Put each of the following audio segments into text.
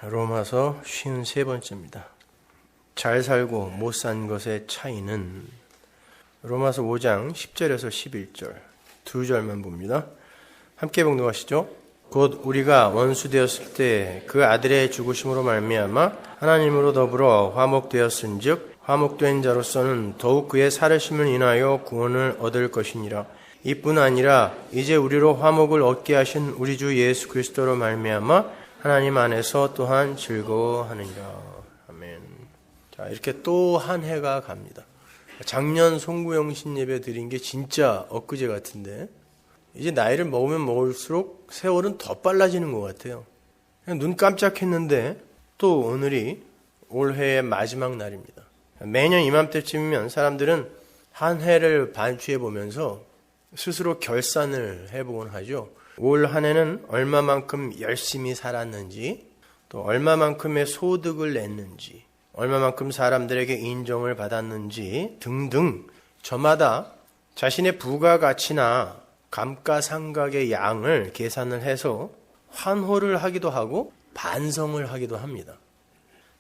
로마서 53번째입니다. 잘 살고 못 산 것의 차이는 로마서 5장 10절에서 11절 두 절만 봅니다. 함께 봉독하시죠. 곧 우리가 원수 되었을 때 그 아들의 죽으심으로 말미암아 하나님으로 더불어 화목되었은즉 화목된 자로서는 더욱 그의 살으심을 인하여 구원을 얻을 것이니라. 이뿐 아니라 이제 우리로 화목을 얻게 하신 우리 주 예수 그리스도로 말미암아 하나님 안에서 또한 즐거워하느니라. 아멘. 자, 이렇게 또 한 해가 갑니다. 작년 송구영신 예배 드린 게 진짜 엊그제 같은데 이제 나이를 먹으면 먹을수록 세월은 더 빨라지는 것 같아요. 그냥 눈 깜짝했는데 또 오늘이 올해의 마지막 날입니다. 매년 이맘때쯤이면 사람들은 한 해를 반추해 보면서 스스로 결산을 해보곤 하죠. 올 한 해는 얼마만큼 열심히 살았는지, 또 얼마만큼의 소득을 냈는지, 얼마만큼 사람들에게 인정을 받았는지 등등 저마다 자신의 부가가치나 감가상각의 양을 계산을 해서 환호를 하기도 하고 반성을 하기도 합니다.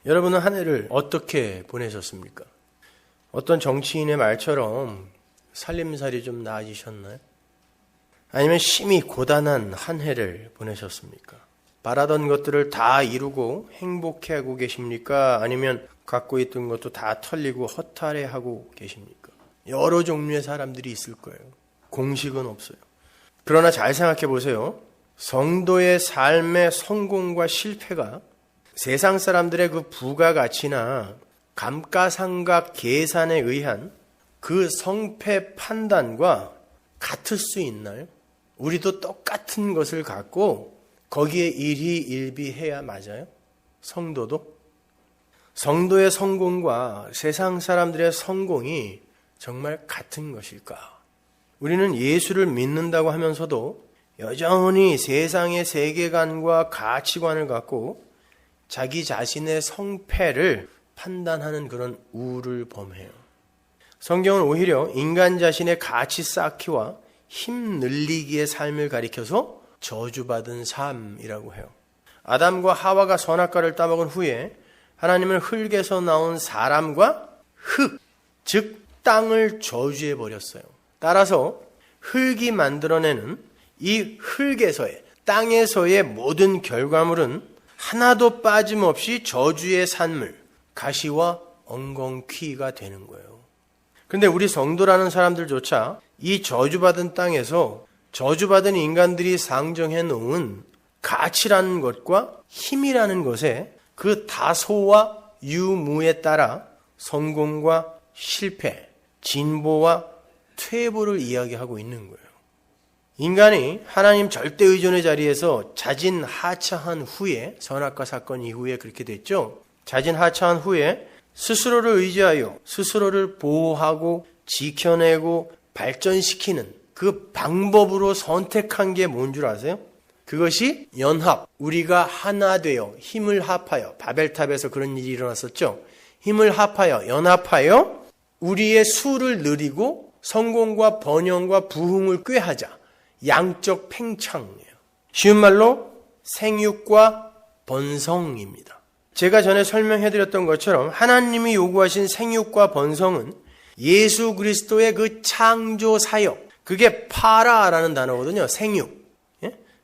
여러분은 한 해를 어떻게 보내셨습니까? 어떤 정치인의 말처럼 살림살이 좀 나아지셨나요? 아니면 심히 고단한 한 해를 보내셨습니까? 바라던 것들을 다 이루고 행복해하고 계십니까? 아니면 갖고 있던 것도 다 털리고 허탈해하고 계십니까? 여러 종류의 사람들이 있을 거예요. 공식은 없어요. 그러나 잘 생각해 보세요. 성도의 삶의 성공과 실패가 세상 사람들의 그 부가가치나 감가상각 계산에 의한 그 성패 판단과 같을 수 있나요? 우리도 똑같은 것을 갖고 거기에 일희일비해야 맞아요? 성도도? 성도의 성공과 세상 사람들의 성공이 정말 같은 것일까? 우리는 예수를 믿는다고 하면서도 여전히 세상의 세계관과 가치관을 갖고 자기 자신의 성패를 판단하는 그런 우를 범해요. 성경은 오히려 인간 자신의 가치 쌓기와 힘 늘리기의 삶을 가리켜서 저주받은 삶이라고 해요. 아담과 하와가 선악과를 따먹은 후에 하나님은 흙에서 나온 사람과 흙, 즉 땅을 저주해 버렸어요. 따라서 흙이 만들어내는 이 흙에서의, 땅에서의 모든 결과물은 하나도 빠짐없이 저주의 산물, 가시와 엉겅퀴가 되는 거예요. 근데 우리 성도라는 사람들조차 이 저주받은 땅에서 저주받은 인간들이 상정해 놓은 가치라는 것과 힘이라는 것에 그 다소와 유무에 따라 성공과 실패, 진보와 퇴보를 이야기하고 있는 거예요. 인간이 하나님 절대 의존의 자리에서 자진 하차한 후에, 선악과 사건 이후에 그렇게 됐죠. 자진 하차한 후에 스스로를 의지하여 스스로를 보호하고 지켜내고 발전시키는 그 방법으로 선택한 게 뭔 줄 아세요? 그것이 연합, 우리가 하나 되어 힘을 합하여, 바벨탑에서 그런 일이 일어났었죠. 힘을 합하여, 연합하여 우리의 수를 늘리고 성공과 번영과 부흥을 꾀하자. 양적 팽창이에요. 쉬운 말로 생육과 번성입니다. 제가 전에 설명해드렸던 것처럼 하나님이 요구하신 생육과 번성은 예수 그리스도의 그 창조 사역, 그게 파라라는 단어거든요. 생육.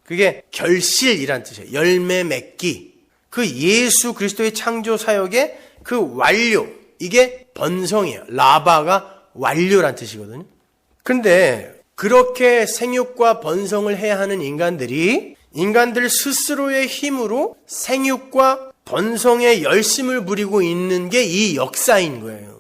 그게 결실이란 뜻이에요. 열매 맺기. 그 예수 그리스도의 창조 사역의 그 완료, 이게 번성이에요. 라바가 완료란 뜻이거든요. 근데 그렇게 생육과 번성을 해야 하는 인간들 스스로의 힘으로 생육과 번성에 열심을 부리고 있는 게 이 역사인 거예요.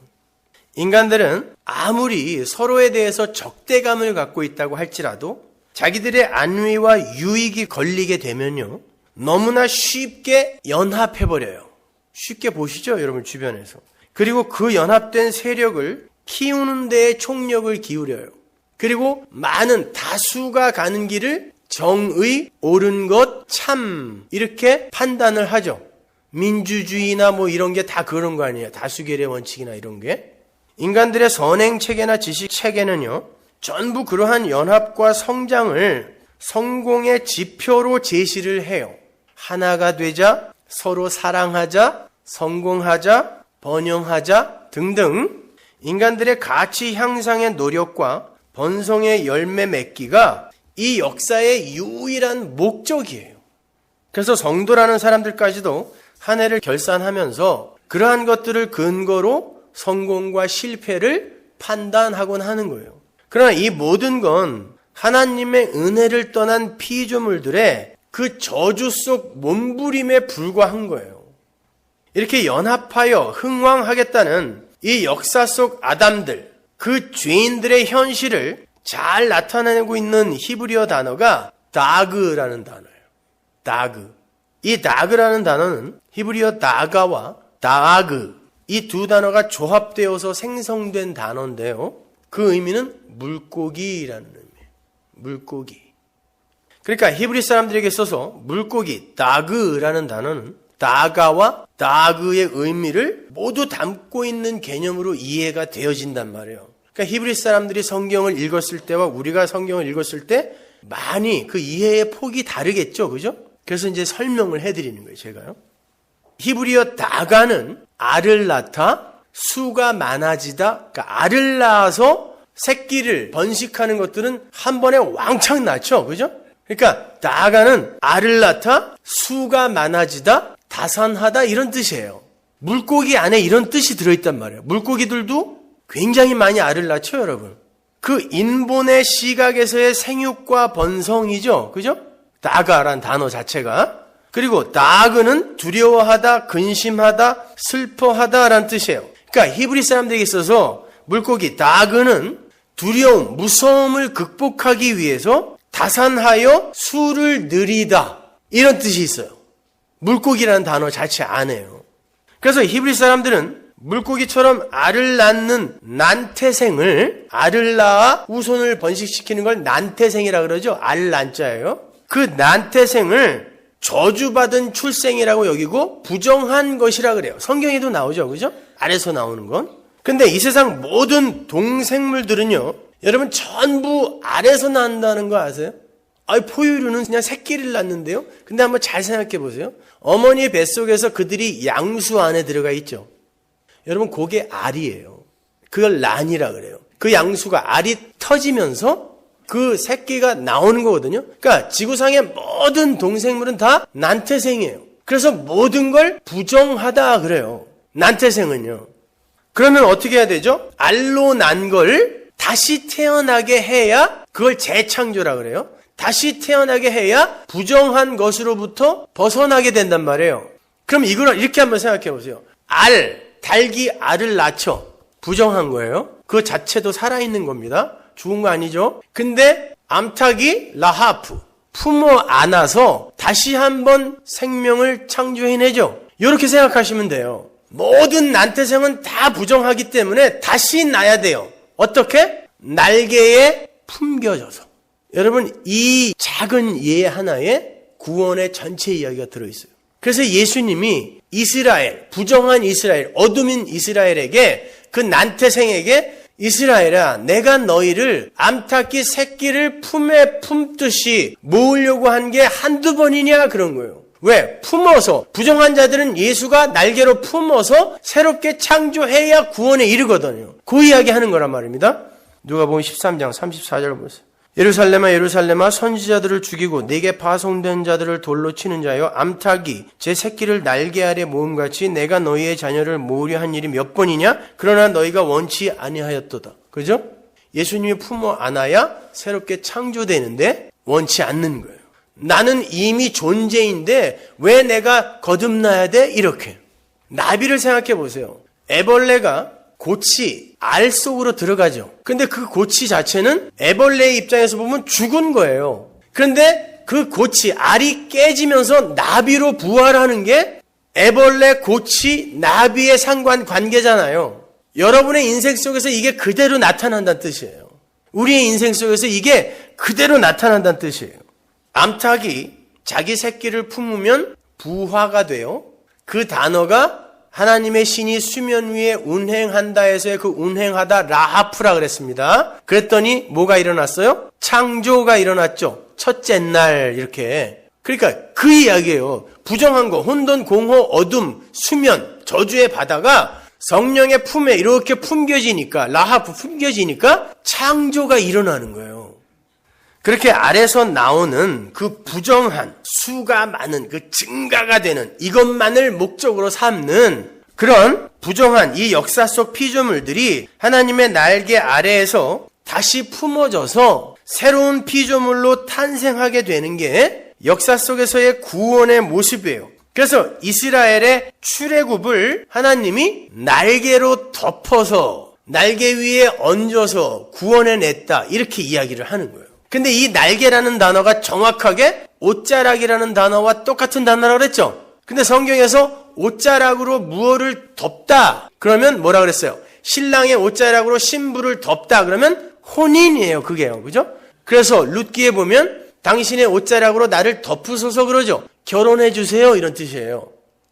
인간들은 아무리 서로에 대해서 적대감을 갖고 있다고 할지라도 자기들의 안위와 유익이 걸리게 되면요, 너무나 쉽게 연합해버려요. 쉽게 보시죠, 여러분 주변에서. 그리고 그 연합된 세력을 키우는 데에 총력을 기울여요. 그리고 많은 다수가 가는 길을 정의, 옳은 것, 참 이렇게 판단을 하죠. 민주주의나 뭐 이런 게 다 그런 거 아니에요. 다수결의 원칙이나 이런 게. 인간들의 선행체계나 지식체계는요, 전부 그러한 연합과 성장을 성공의 지표로 제시를 해요. 하나가 되자, 서로 사랑하자, 성공하자, 번영하자 등등 인간들의 가치 향상의 노력과 번성의 열매 맺기가 이 역사의 유일한 목적이에요. 그래서 성도라는 사람들까지도 한 해를 결산하면서 그러한 것들을 근거로 성공과 실패를 판단하곤 하는 거예요. 그러나 이 모든 건 하나님의 은혜를 떠난 피조물들의 그 저주 속 몸부림에 불과한 거예요. 이렇게 연합하여 흥왕하겠다는 이 역사 속 아담들, 그 죄인들의 현실을 잘 나타내고 있는 히브리어 단어가 다그라는 단어예요. 다그. 이 다그라는 단어는 히브리어 다가와 다아그, 이 두 단어가 조합되어서 생성된 단어인데요. 그 의미는 물고기라는 의미예요. 물고기. 그러니까 히브리 사람들에게 있어서 물고기, 다그라는 단어는 다가와 다그의 의미를 모두 담고 있는 개념으로 이해가 되어진단 말이에요. 그러니까 히브리 사람들이 성경을 읽었을 때와 우리가 성경을 읽었을 때 많이 그 이해의 폭이 다르겠죠. 그죠? 그래서 이제 설명을 해드리는 거예요, 제가요. 히브리어 다가는 알을 낳다, 수가 많아지다. 그러니까 알을 낳아서 새끼를 번식하는 것들은 한 번에 왕창 낳죠. 그죠? 그러니까 다가는 알을 낳다, 수가 많아지다, 다산하다 이런 뜻이에요. 물고기 안에 이런 뜻이 들어있단 말이에요. 물고기들도 굉장히 많이 알을 낳죠, 여러분. 그 인본의 시각에서의 생육과 번성이죠. 그죠? 다가란 단어 자체가. 그리고 다그는 두려워하다, 근심하다, 슬퍼하다라는 뜻이에요. 그러니까 히브리 사람들에게 있어서 물고기 다그는 두려움, 무서움을 극복하기 위해서 다산하여 수를 느리다 이런 뜻이 있어요. 물고기라는 단어 자체 안에요. 그래서 히브리 사람들은 물고기처럼 알을 낳는 난태생을, 알을 낳아 후손을 번식시키는 걸 난태생이라 그러죠. 알 난자예요. 그 난태생을 저주받은 출생이라고 여기고 부정한 것이라 그래요. 성경에도 나오죠. 그죠? 알에서 나오는 건. 근데 이 세상 모든 동생물들은요, 여러분 전부 알에서 난다는 거 아세요? 포유류는 그냥 새끼를 낳는데요. 근데 한번 잘 생각해 보세요. 어머니의 뱃속에서 그들이 양수 안에 들어가 있죠. 여러분 그게 알이에요. 그걸 난이라 그래요. 그 양수가 알이 터지면서 그 새끼가 나오는 거거든요. 그러니까 지구상의 모든 동생물은 다 난태생이에요. 그래서 모든 걸 부정하다 그래요. 난태생은요. 그러면 어떻게 해야 되죠? 알로 난 걸 다시 태어나게 해야 그걸 재창조라 그래요. 다시 태어나게 해야 부정한 것으로부터 벗어나게 된단 말이에요. 그럼 이걸 이렇게 한번 생각해 보세요. 닭이 알을 낳죠. 부정한 거예요. 그 자체도 살아있는 겁니다. 죽은 거 아니죠. 근데 암탉이 라하프, 품어 안아서 다시 한번 생명을 창조해내죠. 이렇게 생각하시면 돼요. 모든 난태생은 다 부정하기 때문에 다시 낳아야 돼요. 어떻게? 날개에 품겨져서. 여러분 이 작은 예 하나에 구원의 전체 이야기가 들어있어요. 그래서 예수님이 이스라엘, 부정한 이스라엘, 어둠인 이스라엘에게 그 난태생에게 이스라엘아, 내가 너희를 암탉이 새끼를 품에 품듯이 모으려고 한 게 한두 번이냐 그런 거예요. 왜? 품어서, 부정한 자들은 예수가 날개로 품어서 새롭게 창조해야 구원에 이르거든요. 그 이야기 하는 거란 말입니다. 누가복음 13장 34절 보세요. 예루살렘아 예루살렘아 선지자들을 죽이고 내게 파송된 자들을 돌로 치는 자여, 암탉이 제 새끼를 날개 아래 모음같이 내가 너희의 자녀를 모으려 한 일이 몇 번이냐? 그러나 너희가 원치 아니하였도다. 그죠? 예수님이 품어 안아야 새롭게 창조되는데 원치 않는 거예요. 나는 이미 존재인데 왜 내가 거듭나야 돼? 이렇게. 나비를 생각해 보세요. 애벌레가 고치, 알 속으로 들어가죠. 근데 그 고치 자체는 애벌레의 입장에서 보면 죽은 거예요. 그런데 그 고치, 알이 깨지면서 나비로 부활하는 게 애벌레, 고치, 나비의 상관관계잖아요. 여러분의 인생 속에서 이게 그대로 나타난다는 뜻이에요. 우리의 인생 속에서 이게 그대로 나타난다는 뜻이에요. 암탉이 자기 새끼를 품으면 부화가 돼요. 그 단어가 하나님의 신이 수면 위에 운행한다에서의 그 운행하다 라하프라 그랬습니다. 그랬더니 뭐가 일어났어요? 창조가 일어났죠. 첫째 날 이렇게. 그러니까 그 이야기예요. 부정한 거, 혼돈, 공허, 어둠, 수면, 저주의 바다가 성령의 품에 이렇게 품겨지니까, 라하브 품겨지니까 창조가 일어나는 거예요. 그렇게 아래서 나오는 그 부정한, 수가 많은, 그 증가가 되는 이것만을 목적으로 삼는 그런 부정한 이 역사 속 피조물들이 하나님의 날개 아래에서 다시 품어져서 새로운 피조물로 탄생하게 되는 게 역사 속에서의 구원의 모습이에요. 그래서 이스라엘의 출애굽을 하나님이 날개로 덮어서 날개 위에 얹어서 구원해냈다, 이렇게 이야기를 하는 거예요. 근데 이 날개라는 단어가 정확하게 옷자락이라는 단어와 똑같은 단어라고 그랬죠. 근데 성경에서 옷자락으로 무엇을 덮다 그러면 뭐라 그랬어요? 신랑의 옷자락으로 신부를 덮다 그러면 혼인이에요. 그게요. 그죠? 그래서 룻기에 보면 당신의 옷자락으로 나를 덮으소서 그러죠. 결혼해 주세요, 이런 뜻이에요.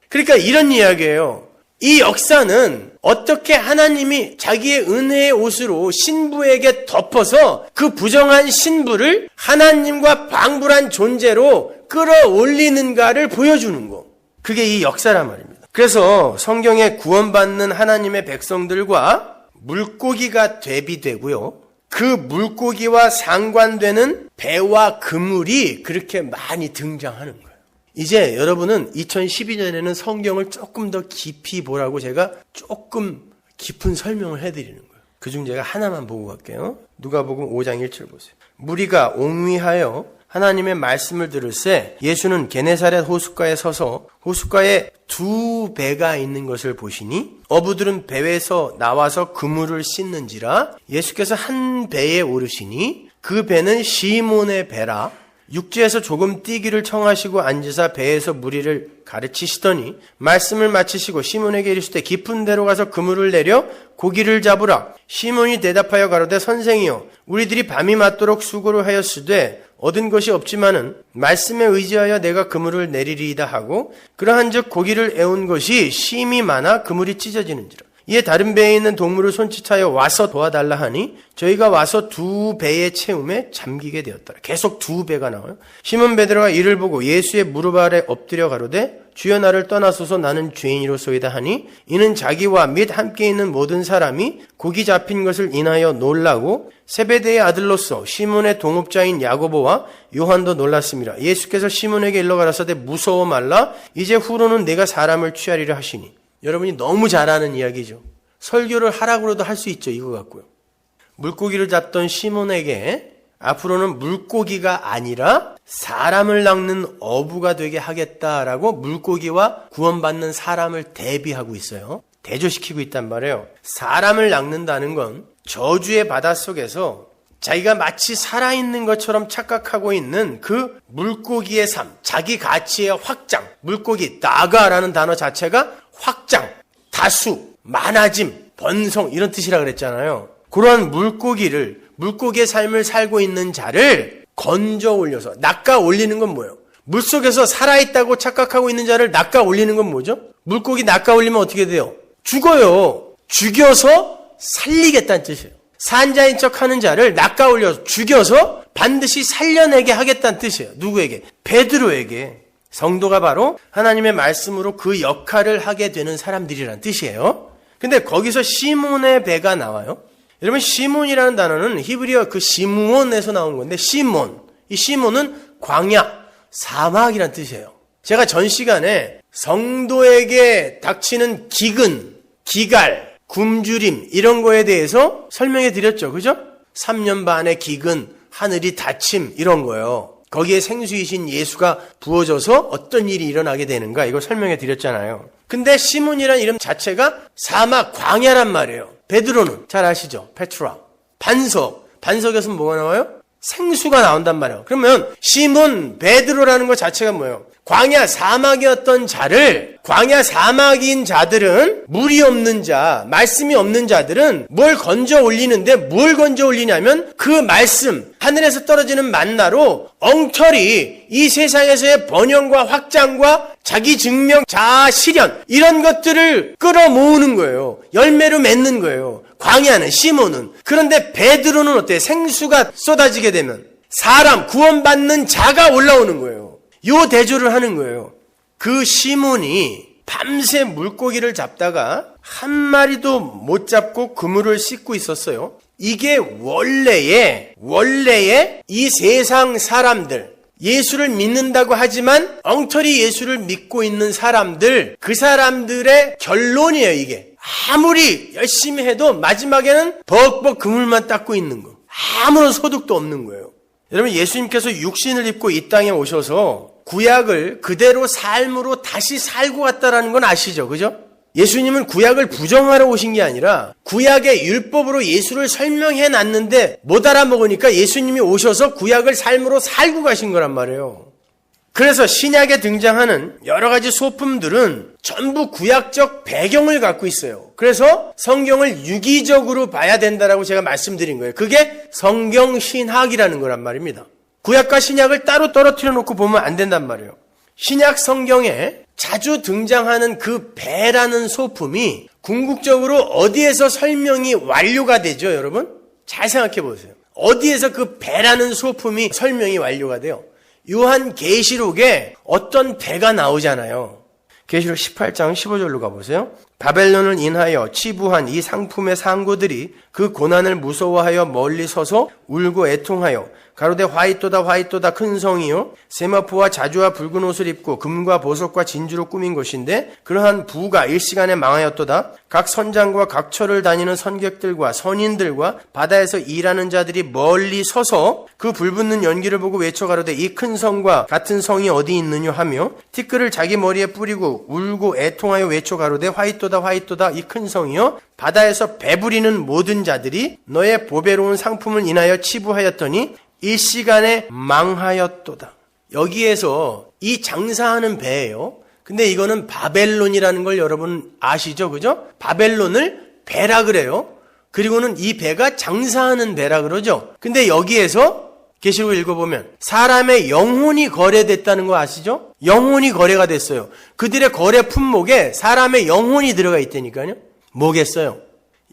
그러니까 이런 이야기예요. 이 역사는 어떻게 하나님이 자기의 은혜의 옷으로 신부에게 덮어서 그 부정한 신부를 하나님과 방불한 존재로 끌어올리는가를 보여주는 거. 그게 이 역사란 말입니다. 그래서 성경에 구원받는 하나님의 백성들과 물고기가 대비되고요. 그 물고기와 상관되는 배와 그물이 그렇게 많이 등장하는 거예요. 이제 여러분은 2012년에는 성경을 조금 더 깊이 보라고 제가 조금 깊은 설명을 해드리는 거예요. 그중 제가 하나만 보고 갈게요. 누가복음 5장 1절 보세요. 무리가 옹위하여 하나님의 말씀을 들을새 예수는 게네사렛 호숫가에 서서 호숫가에 두 배가 있는 것을 보시니 어부들은 배에서 나와서 그물을 씻는지라 예수께서 한 배에 오르시니 그 배는 시몬의 배라 육지에서 조금 뛰기를 청하시고 앉으사 배에서 무리를 가르치시더니 말씀을 마치시고 시몬에게 이르시되 깊은 데로 가서 그물을 내려 고기를 잡으라. 시몬이 대답하여 가로되 선생이여 우리들이 밤이 맞도록 수고를 하였으되 얻은 것이 없지만은 말씀에 의지하여 내가 그물을 내리리이다 하고 그러한즉 고기를 애운 것이 심이 많아 그물이 찢어지는지라. 이에 다른 배에 있는 동물을 손짓하여 와서 도와달라 하니 저희가 와서 두 배의 채움에 잠기게 되었더라. 계속 두 배가 나와요. 시몬 베드로가 이를 보고 예수의 무릎 아래 엎드려 가로되 주여 나를 떠나소서 나는 죄인이로소이다 하니 이는 자기와 및 함께 있는 모든 사람이 고기 잡힌 것을 인하여 놀라고 세베대의 아들로서 시몬의 동업자인 야고보와 요한도 놀랐습니다. 예수께서 시몬에게 일러 가라사대 무서워 말라 이제 후로는 내가 사람을 취하리라 하시니. 여러분이 너무 잘 아는 이야기죠. 설교를 하라고 해도 할 수 있죠. 이거 갖고요. 물고기를 잡던 시몬에게 앞으로는 물고기가 아니라 사람을 낚는 어부가 되게 하겠다라고 물고기와 구원받는 사람을 대비하고 있어요. 대조시키고 있단 말이에요. 사람을 낚는다는 건 저주의 바닷속에서 자기가 마치 살아있는 것처럼 착각하고 있는 그 물고기의 삶, 자기 가치의 확장, 물고기, 나가라는 단어 자체가 확장, 다수, 많아짐, 번성 이런 뜻이라 그랬잖아요. 그러한 물고기의 삶을 살고 있는 자를 건져 올려서 낚아 올리는 건 뭐예요? 물속에서 살아있다고 착각하고 있는 자를 낚아 올리는 건 뭐죠? 물고기 낚아 올리면 어떻게 돼요? 죽어요. 죽여서 살리겠다는 뜻이에요. 산자인 척하는 자를 낚아 올려서 죽여서 반드시 살려내게 하겠다는 뜻이에요. 누구에게? 베드로에게. 성도가 바로 하나님의 말씀으로 그 역할을 하게 되는 사람들이라는 뜻이에요. 근데 거기서 시몬의 배가 나와요. 여러분 시몬이라는 단어는 히브리어 그 시므온에서 나온 건데 이 시몬은 광야, 사막이라는 뜻이에요. 제가 전 시간에 성도에게 닥치는 기근, 기갈, 굶주림 이런 거에 대해서 설명해 드렸죠. 그죠? 3년 반의 기근, 하늘이 닫힘 이런 거예요. 거기에 생수이신 예수가 부어져서 어떤 일이 일어나게 되는가 이걸 설명해 드렸잖아요. 근데 시몬이라는 이름 자체가 사막, 광야란 말이에요. 베드로는 잘 아시죠? 페트라. 반석에서 뭐가 나와요? 생수가 나온단 말이에요. 그러면 시몬, 베드로라는 것 자체가 뭐예요? 광야 사막이었던 자를, 광야 사막인 자들은 물이 없는 자, 말씀이 없는 자들은 뭘 건져 올리는데 뭘 건져 올리냐면 그 말씀, 하늘에서 떨어지는 만나로 엉터리 이 세상에서의 번영과 확장과 자기 증명, 자아 실현 이런 것들을 끌어모으는 거예요. 열매로 맺는 거예요. 광야는, 시몬은. 그런데 베드로는 어때요? 생수가 쏟아지게 되면 사람, 구원받는 자가 올라오는 거예요. 요 대조를 하는 거예요. 그 시몬이 밤새 물고기를 잡다가 한 마리도 못 잡고 그물을 씻고 있었어요. 이게 원래의 이 세상 사람들, 예수를 믿는다고 하지만 엉터리 예수를 믿고 있는 사람들, 그 사람들의 결론이에요, 이게. 아무리 열심히 해도 마지막에는 벅벅 그물만 닦고 있는 거. 아무런 소득도 없는 거예요. 여러분, 예수님께서 육신을 입고 이 땅에 오셔서 구약을 그대로 삶으로 다시 살고 갔다라는 건 아시죠? 그죠? 예수님은 구약을 부정하러 오신 게 아니라 구약의 율법으로 예수를 설명해 놨는데 못 알아먹으니까 예수님이 오셔서 구약을 삶으로 살고 가신 거란 말이에요. 그래서 신약에 등장하는 여러 가지 소품들은 전부 구약적 배경을 갖고 있어요. 그래서 성경을 유기적으로 봐야 된다라고 제가 말씀드린 거예요. 그게 성경신학이라는 거란 말입니다. 구약과 신약을 따로 떨어뜨려 놓고 보면 안 된단 말이에요. 신약 성경에 자주 등장하는 그 배라는 소품이 궁극적으로 어디에서 설명이 완료가 되죠, 여러분? 잘 생각해 보세요. 어디에서 그 배라는 소품이 설명이 완료가 돼요? 요한계시록에 어떤 배가 나오잖아요. 계시록 18장 15절로 가보세요. 바벨론을 인하여 치부한 이 상품의 상고들이 그 고난을 무서워하여 멀리 서서 울고 애통하여 가로되 화이토다 큰 성이요 세마포와 자주와 붉은 옷을 입고 금과 보석과 진주로 꾸민 것인데 그러한 부가 일시간에 망하였도다. 각 선장과 각 처를 다니는 선객들과 선인들과 바다에서 일하는 자들이 멀리 서서 그 불붙는 연기를 보고 외쳐 가로되 이 큰 성과 같은 성이 어디 있느냐 하며 티끌을 자기 머리에 뿌리고 울고 애통하여 외쳐 가로되 화이토다 이 큰 성이요 바다에서 배부리는 모든 자들이 너의 보배로운 상품을 인하여 치부하였더니 일시간에 망하였도다. 여기에서 이 장사하는 배예요. 근데 이거는 바벨론이라는 걸 여러분 아시죠? 그죠? 바벨론을 배라 그래요. 그리고는 이 배가 장사하는 배라 그러죠. 근데 여기에서 계시록 읽어보면 사람의 영혼이 거래됐다는 거 아시죠? 영혼이 거래가 됐어요. 그들의 거래 품목에 사람의 영혼이 들어가 있다니까요. 뭐겠어요?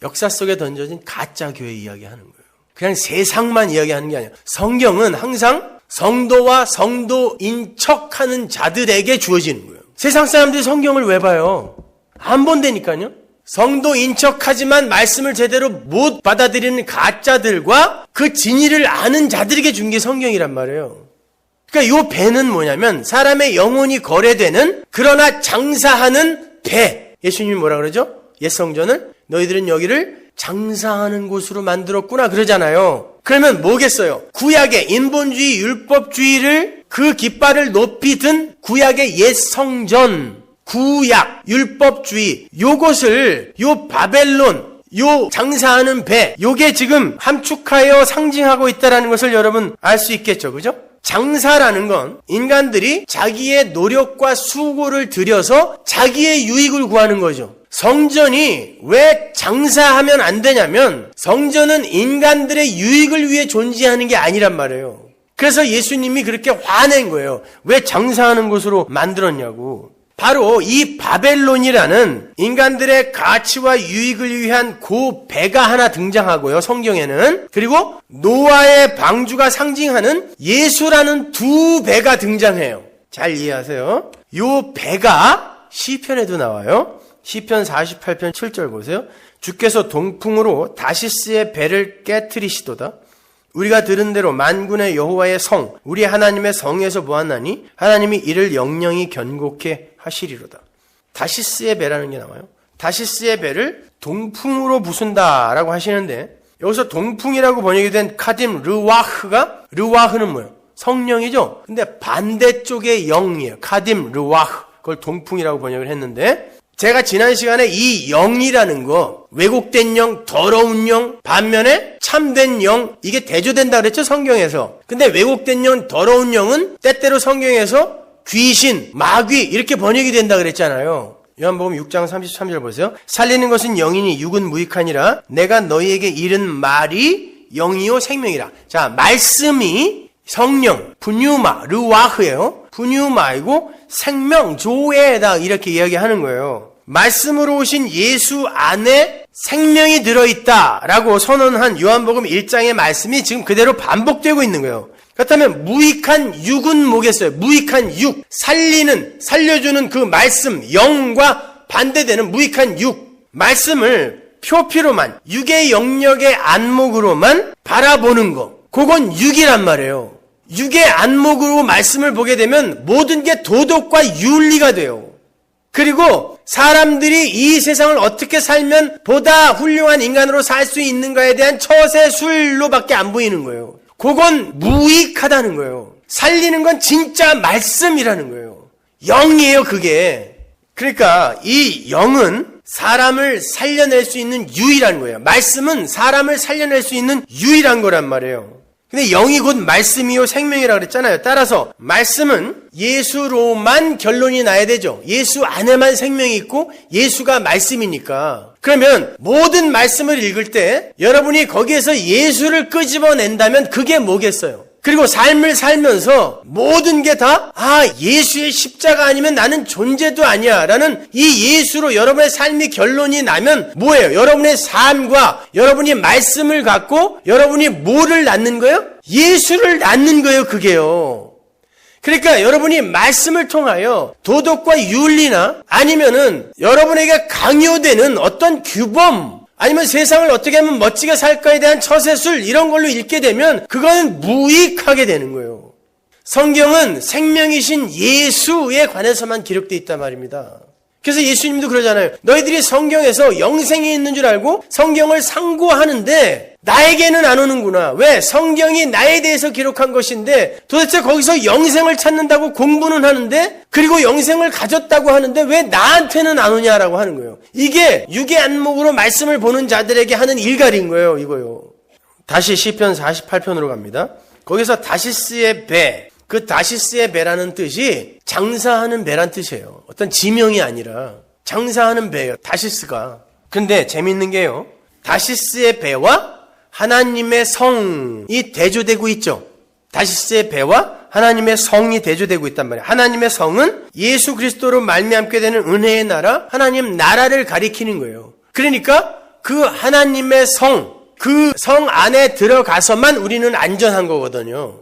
역사 속에 던져진 가짜 교회 이야기하는 거예요. 그냥 세상만 이야기하는 게 아니라 성경은 항상 성도와 성도인 척하는 자들에게 주어지는 거예요. 세상 사람들이 성경을 왜 봐요? 안 본다니까요. 성도인 척하지만 말씀을 제대로 못 받아들이는 가짜들과 그 진리를 아는 자들에게 준 게 성경이란 말이에요. 그러니까 이 배는 뭐냐면 사람의 영혼이 거래되는 그러나 장사하는 배. 예수님이 뭐라 그러죠? 옛 성전을 너희들은 여기를 장사하는 곳으로 만들었구나 그러잖아요. 그러면 뭐겠어요? 구약의 인본주의, 율법주의를 그 깃발을 높이 든 구약의 옛 성전, 구약, 율법주의, 요것을 요 바벨론, 요 장사하는 배, 요게 지금 함축하여 상징하고 있다는 것을 여러분 알 수 있겠죠. 그죠? 장사라는 건 인간들이 자기의 노력과 수고를 들여서 자기의 유익을 구하는 거죠. 성전이 왜 장사하면 안 되냐면 성전은 인간들의 유익을 위해 존재하는 게 아니란 말이에요. 그래서 예수님이 그렇게 화낸 거예요. 왜 장사하는 곳으로 만들었냐고. 바로 이 바벨론이라는 인간들의 가치와 유익을 위한 그 배가 하나 등장하고요. 성경에는. 그리고 노아의 방주가 상징하는 예수라는 두 배가 등장해요. 잘 이해하세요. 요 배가 시편에도 나와요. 시편 48편 7절 보세요. 주께서 동풍으로 다시스의 배를 깨트리시도다. 우리가 들은 대로 만군의 여호와의 성, 우리 하나님의 성에서 보았나니 하나님이 이를 영영히 견고케 하시리로다. 다시스의 배라는 게 나와요. 다시스의 배를 동풍으로 부순다라고 하시는데 여기서 동풍이라고 번역이 된 카딤 르와흐가 르와흐는 뭐예요? 성령이죠. 근데 반대쪽의 영이에요. 카딤 르와흐. 그걸 동풍이라고 번역을 했는데 제가 지난 시간에 이 영이라는 거, 왜곡된 영, 더러운 영, 반면에 참된 영, 이게 대조된다 그랬죠, 성경에서. 근데 왜곡된 영, 더러운 영은 때때로 성경에서 귀신, 마귀 이렇게 번역이 된다 그랬잖아요. 요한복음 6장 33절 보세요. 살리는 것은 영이니 육은 무익하니라. 내가 너희에게 이른 말이 영이요 생명이라. 자, 말씀이 성령, 푸뉴마, 르와흐예요. 푸뉴마이고 생명, 조에다 이렇게 이야기하는 거예요. 말씀으로 오신 예수 안에 생명이 들어있다라고 선언한 요한복음 1장의 말씀이 지금 그대로 반복되고 있는 거예요. 그렇다면 무익한 육은 뭐겠어요? 무익한 육, 살려주는 그 말씀, 영과 반대되는 무익한 육, 말씀을 표피로만, 육의 영역의 안목으로만 바라보는 거, 그건 육이란 말이에요. 육의 안목으로 말씀을 보게 되면 모든 게 도덕과 윤리가 돼요. 그리고 사람들이 이 세상을 어떻게 살면 보다 훌륭한 인간으로 살 수 있는가에 대한 처세술로밖에 안 보이는 거예요. 그건 무익하다는 거예요. 살리는 건 진짜 말씀이라는 거예요. 영이에요, 그게. 그러니까 이 영은 사람을 살려낼 수 있는 유일한 거예요. 말씀은 사람을 살려낼 수 있는 유일한 거란 말이에요. 근데 영이 곧 말씀이요 생명이라고 그랬잖아요. 따라서 말씀은 예수로만 결론이 나야 되죠. 예수 안에만 생명이 있고 예수가 말씀이니까. 그러면 모든 말씀을 읽을 때 여러분이 거기에서 예수를 끄집어낸다면 그게 뭐겠어요? 그리고 삶을 살면서 모든 게 다 예수의 십자가 아니면 나는 존재도 아니야 라는 이 예수로 여러분의 삶이 결론이 나면 뭐예요? 여러분의 삶과 여러분이 말씀을 갖고 여러분이 뭐를 낳는 거예요? 예수를 낳는 거예요, 그게요. 그러니까 여러분이 말씀을 통하여 도덕과 윤리나 아니면은 여러분에게 강요되는 어떤 규범, 아니면 세상을 어떻게 하면 멋지게 살까에 대한 처세술 이런 걸로 읽게 되면 그건 무익하게 되는 거예요. 성경은 생명이신 예수에 관해서만 기록되어 있단 말입니다. 그래서 예수님도 그러잖아요. 너희들이 성경에서 영생이 있는 줄 알고 성경을 상고하는데 나에게는 안 오는구나. 왜? 성경이 나에 대해서 기록한 것인데 도대체 거기서 영생을 찾는다고 공부는 하는데 그리고 영생을 가졌다고 하는데 왜 나한테는 안 오냐라고 하는 거예요. 이게 육의 안목으로 말씀을 보는 자들에게 하는 일갈인 거예요. 이거요. 다시 시편 48편으로 갑니다. 거기서 다시스의 배, 그 다시스의 배라는 뜻이 장사하는 배란 뜻이에요. 어떤 지명이 아니라 장사하는 배예요. 다시스가. 근데 재밌는 게요. 다시스의 배와 하나님의 성이 대조되고 있죠. 다시스의 배와 하나님의 성이 대조되고 있단 말이에요. 하나님의 성은 예수 그리스도로 말미암게 되는 은혜의 나라, 하나님 나라를 가리키는 거예요. 그러니까 그 하나님의 성, 그 성 안에 들어가서만 우리는 안전한 거거든요.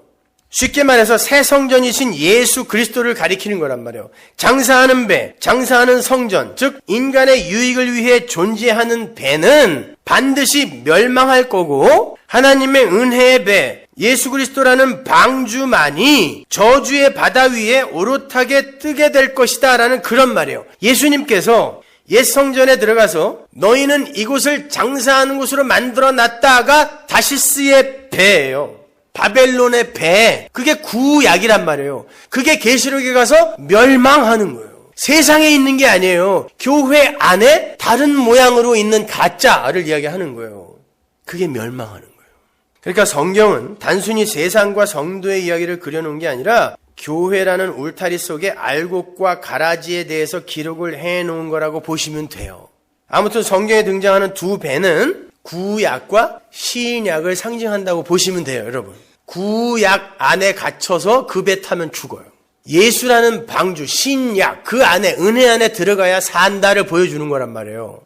쉽게 말해서 새 성전이신 예수 그리스도를 가리키는 거란 말이에요. 장사하는 배, 장사하는 성전, 즉 인간의 유익을 위해 존재하는 배는 반드시 멸망할 거고 하나님의 은혜의 배, 예수 그리스도라는 방주만이 저주의 바다 위에 오롯하게 뜨게 될 것이다 라는 그런 말이에요. 예수님께서 옛 성전에 들어가서 너희는 이곳을 장사하는 곳으로 만들어 놨다가 다시스의 배예요. 바벨론의 배, 그게 구약이란 말이에요. 그게 계시록에 가서 멸망하는 거예요. 세상에 있는 게 아니에요. 교회 안에 다른 모양으로 있는 가짜를 이야기하는 거예요. 그게 멸망하는 거예요. 그러니까 성경은 단순히 세상과 성도의 이야기를 그려놓은 게 아니라 교회라는 울타리 속에 알곡과 가라지에 대해서 기록을 해놓은 거라고 보시면 돼요. 아무튼 성경에 등장하는 두 배는 구약과 신약을 상징한다고 보시면 돼요, 여러분. 구약 안에 갇혀서 그 배 타면 죽어요. 예수라는 방주, 신약, 그 안에, 은혜 안에 들어가야 산다를 보여주는 거란 말이에요.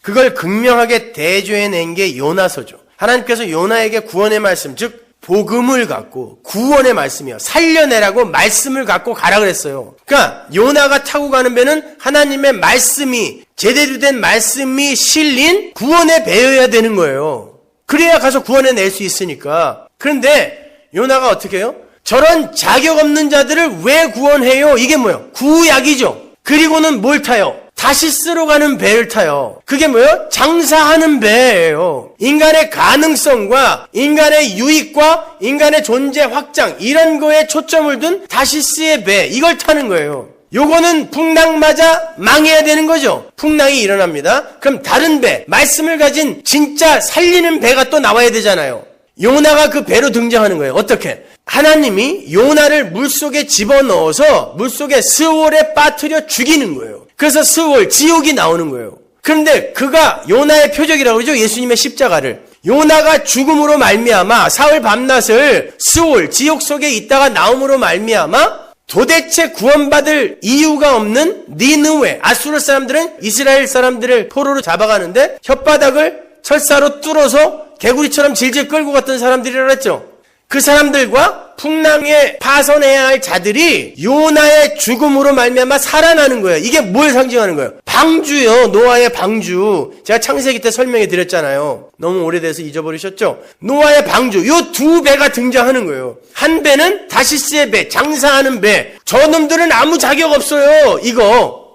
그걸 극명하게 대조해낸 게 요나서죠. 하나님께서 요나에게 구원의 말씀, 즉 복음을 갖고 구원의 말씀이요. 살려내라고 말씀을 갖고 가라 그랬어요. 그러니까 요나가 타고 가는 배는 하나님의 말씀이, 제대로 된 말씀이 실린 구원의 배여야 되는 거예요. 그래야 가서 구원해낼 수 있으니까. 그런데 요나가 어떻게 해요? 저런 자격 없는 자들을 왜 구원해요? 이게 뭐예요? 구약이죠. 그리고는 뭘 타요? 다시스로 가는 배를 타요. 그게 뭐예요? 장사하는 배예요. 인간의 가능성과 인간의 유익과 인간의 존재 확장 이런 거에 초점을 둔 다시스의 배, 이걸 타는 거예요. 요거는 풍랑 맞아 망해야 되는 거죠. 풍랑이 일어납니다. 그럼 다른 배, 말씀을 가진 진짜 살리는 배가 또 나와야 되잖아요. 요나가 그 배로 등장하는 거예요. 어떻게? 하나님이 요나를 물속에 집어넣어서 물속에 스올에 빠뜨려 죽이는 거예요. 그래서 스올, 지옥이 나오는 거예요. 그런데 그가 요나의 표적이라고 그러죠. 예수님의 십자가를. 요나가 죽음으로 말미암아 사흘 밤낮을 스올, 지옥 속에 있다가 나옴으로 말미암아 도대체 구원받을 이유가 없는 니느웨, 아수르 사람들은 이스라엘 사람들을 포로로 잡아가는데 혓바닥을 철사로 뚫어서 개구리처럼 질질 끌고 갔던 사람들이라고 했죠. 그 사람들과 풍랑에 파선해야 할 자들이 요나의 죽음으로 말미암아 살아나는 거예요. 이게 뭘 상징하는 거예요? 방주요. 노아의 방주. 제가 창세기 때 설명해 드렸잖아요. 너무 오래돼서 잊어버리셨죠? 노아의 방주. 요 두 배가 등장하는 거예요. 한 배는 다시스의 배, 장사하는 배. 저놈들은 아무 자격 없어요.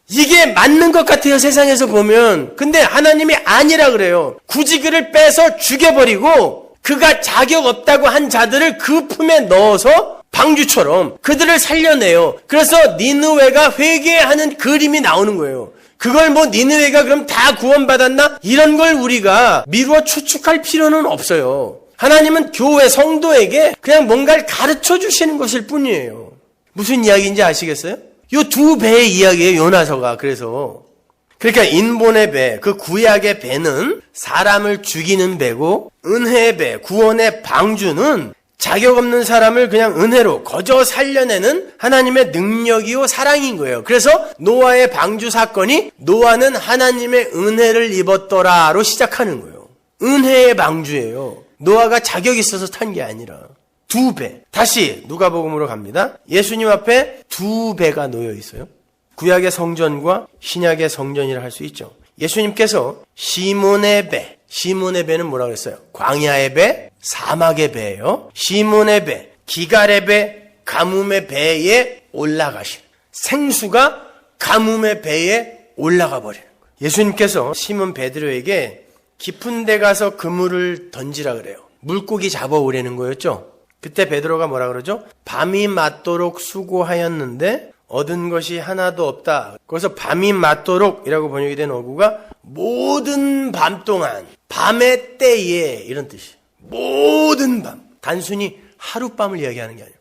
이게 맞는 것 같아요, 세상에서 보면. 근데 하나님이 아니라 그래요. 굳이 그를 빼서 죽여버리고 그가 자격 없다고 한 자들을 그 품에 넣어서 방주처럼 그들을 살려내요. 그래서 니느웨가 회개하는 그림이 나오는 거예요. 그걸 니느웨가 그럼 다 구원받았나? 이런 걸 우리가 미루어 추측할 필요는 없어요. 하나님은 교회 성도에게 그냥 뭔가를 가르쳐 주시는 것일 뿐이에요. 무슨 이야기인지 아시겠어요? 요 두 배의 이야기예요, 요나서가. 그러니까 인본의 배, 그 구약의 배는 사람을 죽이는 배고, 은혜의 배, 구원의 방주는 자격 없는 사람을 그냥 은혜로 거저 살려내는 하나님의 능력이요 사랑인 거예요. 그래서 노아의 방주 사건이 노아는 하나님의 은혜를 입었더라로 시작하는 거예요. 은혜의 방주예요. 노아가 자격이 있어서 탄 게 아니라. 두 배. 다시 누가복음으로 갑니다. 예수님 앞에 두 배가 놓여 있어요. 구약의 성전과 신약의 성전이라 할 수 있죠. 예수님께서 시몬의 배, 시몬의 배는 뭐라고 그랬어요? 광야의 배, 사막의 배예요. 시몬의 배, 기갈의 배, 가뭄의 배에 올라가신 생수가 가뭄의 배에 올라가 버리는 거예요. 예수님께서 시몬 베드로에게 깊은 데 가서 그물을 던지라 그래요. 물고기 잡아오려는 거였죠. 그때 베드로가 뭐라 그러죠? 밤이 맞도록 수고하였는데 얻은 것이 하나도 없다. 거기서 밤이 맞도록이라고 번역이 된 어구가 모든 밤 동안, 밤의 때에 이런 뜻이에요. 모든 밤. 단순히 하룻밤을 이야기하는 게 아니에요.